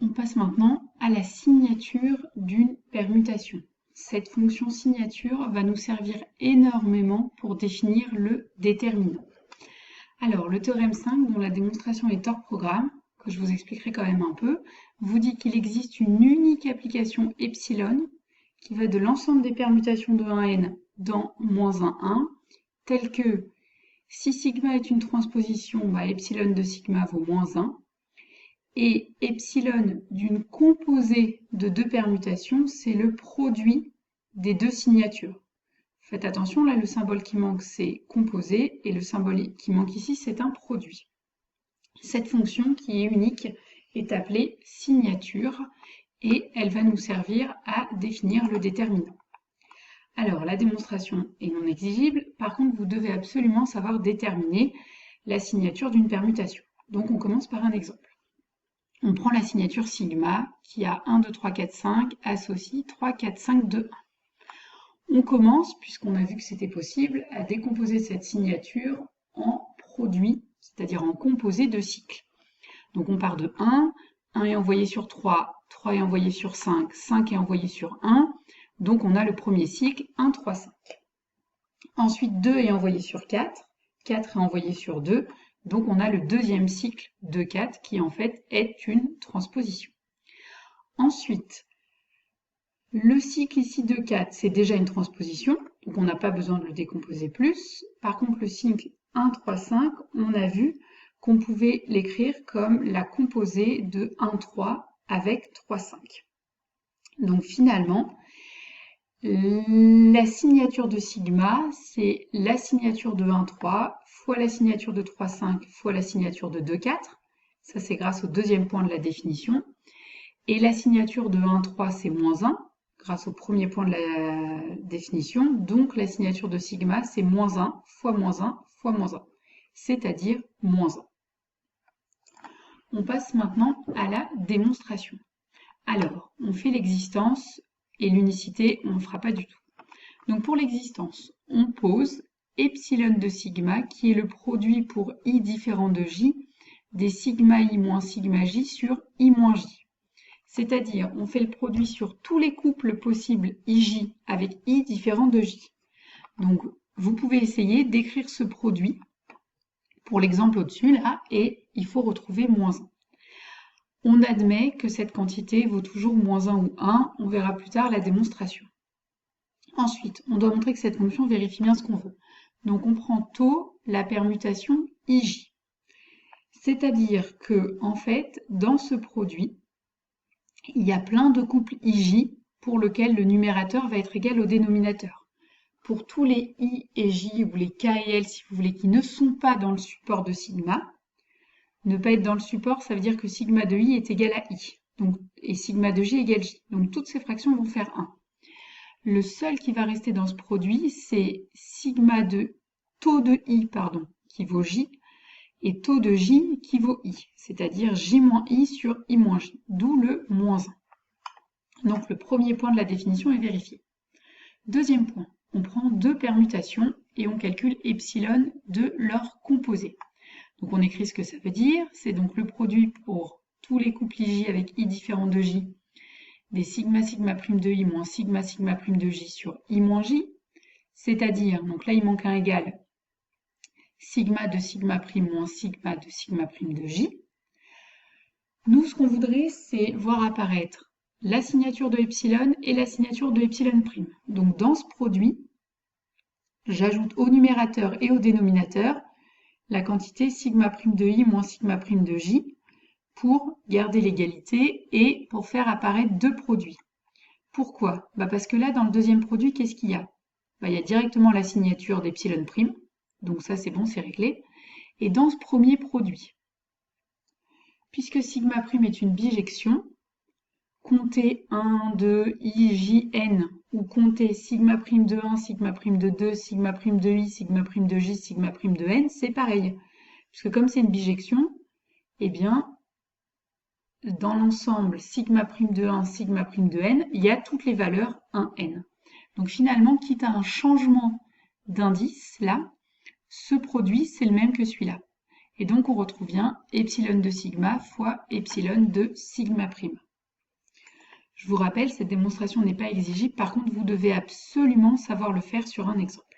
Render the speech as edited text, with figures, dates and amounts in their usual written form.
On passe maintenant à la signature d'une permutation. Cette fonction signature va nous servir énormément pour définir le déterminant. Alors, le théorème 5, dont la démonstration est hors programme, que je vous expliquerai quand même un peu, vous dit qu'il existe une unique application epsilon qui va de l'ensemble des permutations de 1n dans -1, telle que si sigma est une transposition, epsilon de sigma vaut -1, et epsilon d'une composée de deux permutations, c'est le produit des deux signatures. Faites attention, là le symbole qui manque c'est composé et le symbole qui manque ici c'est un produit. Cette fonction qui est unique est appelée signature et elle va nous servir à définir le déterminant. Alors la démonstration est non exigible, par contre vous devez absolument savoir déterminer la signature d'une permutation. Donc on commence par un exemple. On prend la signature sigma qui a 1, 2, 3, 4, 5 associe 3, 4, 5, 2, 1. On commence, puisqu'on a vu que c'était possible, à décomposer cette signature en produit, c'est-à-dire en composé de cycles. Donc on part de 1 est envoyé sur 3 est envoyé sur 5 est envoyé sur 1, donc on a le premier cycle 1, 3, 5. Ensuite 2 est envoyé sur 4 est envoyé sur 2, donc on a le deuxième cycle de 4 qui en fait est une transposition. Ensuite, le cycle ici de 4, c'est déjà une transposition, donc on n'a pas besoin de le décomposer plus. Par contre, le cycle 1, 3, 5, on a vu qu'on pouvait l'écrire comme la composée de 1, 3 avec 3, 5. Donc finalement, la signature de sigma, c'est la signature de 1, 3 fois la signature de 3, 5 fois la signature de 2, 4. Ça, c'est grâce au deuxième point de la définition. Et la signature de 1, 3, c'est -1, grâce au premier point de la définition. Donc, la signature de sigma, c'est -1 fois -1 fois -1, c'est-à-dire -1. On passe maintenant à la démonstration. Alors, on fait l'existence et l'unicité, on ne fera pas du tout. Donc, pour l'existence, on pose epsilon de sigma, qui est le produit pour i différent de j, des sigma i moins sigma j sur i moins j. C'est-à-dire, on fait le produit sur tous les couples possibles ij avec i différent de j. Donc, vous pouvez essayer d'écrire ce produit pour l'exemple au-dessus, là, et il faut retrouver -1. On admet que cette quantité vaut toujours -1 ou 1, on verra plus tard la démonstration. Ensuite, on doit montrer que cette fonction vérifie bien ce qu'on veut. Donc, on prend taux la permutation ij. C'est-à-dire que, en fait, dans ce produit, il y a plein de couples ij pour lesquels le numérateur va être égal au dénominateur. Pour tous les i et j, ou les k et l, si vous voulez, qui ne sont pas dans le support de sigma, ne pas être dans le support, ça veut dire que sigma de i est égal à i, donc, et sigma de j égale j. Donc toutes ces fractions vont faire 1. Le seul qui va rester dans ce produit, c'est sigma de taux de i, qui vaut j, et taux de j qui vaut i, c'est-à-dire j moins i sur i moins j, d'où le -1. Donc le premier point de la définition est vérifié. Deuxième point, on prend deux permutations et on calcule epsilon de leur composé. Donc on écrit ce que ça veut dire, c'est donc le produit pour tous les couples ij avec i différent de j, des sigma sigma prime de i moins sigma sigma prime de j sur i moins j, c'est-à-dire, donc là il manque un égal, sigma de sigma prime moins sigma de sigma prime de j. Nous, ce qu'on voudrait, c'est voir apparaître la signature de epsilon et la signature de epsilon prime. Donc dans ce produit, j'ajoute au numérateur et au dénominateur la quantité sigma prime de i moins sigma prime de j pour garder l'égalité et pour faire apparaître deux produits. Pourquoi? Parce que là, dans le deuxième produit, qu'est-ce qu'il y a? Il y a directement la signature d'epsilon prime, donc ça c'est bon, c'est réglé. Et dans ce premier produit, puisque sigma prime est une bijection, compter 1, 2, i, j, n, ou compter sigma prime de 1, sigma prime de 2, sigma prime de i, sigma prime de j, sigma prime de n, c'est pareil. Puisque comme c'est une bijection, eh bien, dans l'ensemble sigma prime de 1, sigma prime de n, il y a toutes les valeurs 1n. Donc finalement, quitte à un changement d'indice, là, ce produit, c'est le même que celui-là. Et donc, on retrouve bien epsilon de sigma fois epsilon de sigma prime. Je vous rappelle, cette démonstration n'est pas exigible. Par contre, vous devez absolument savoir le faire sur un exemple.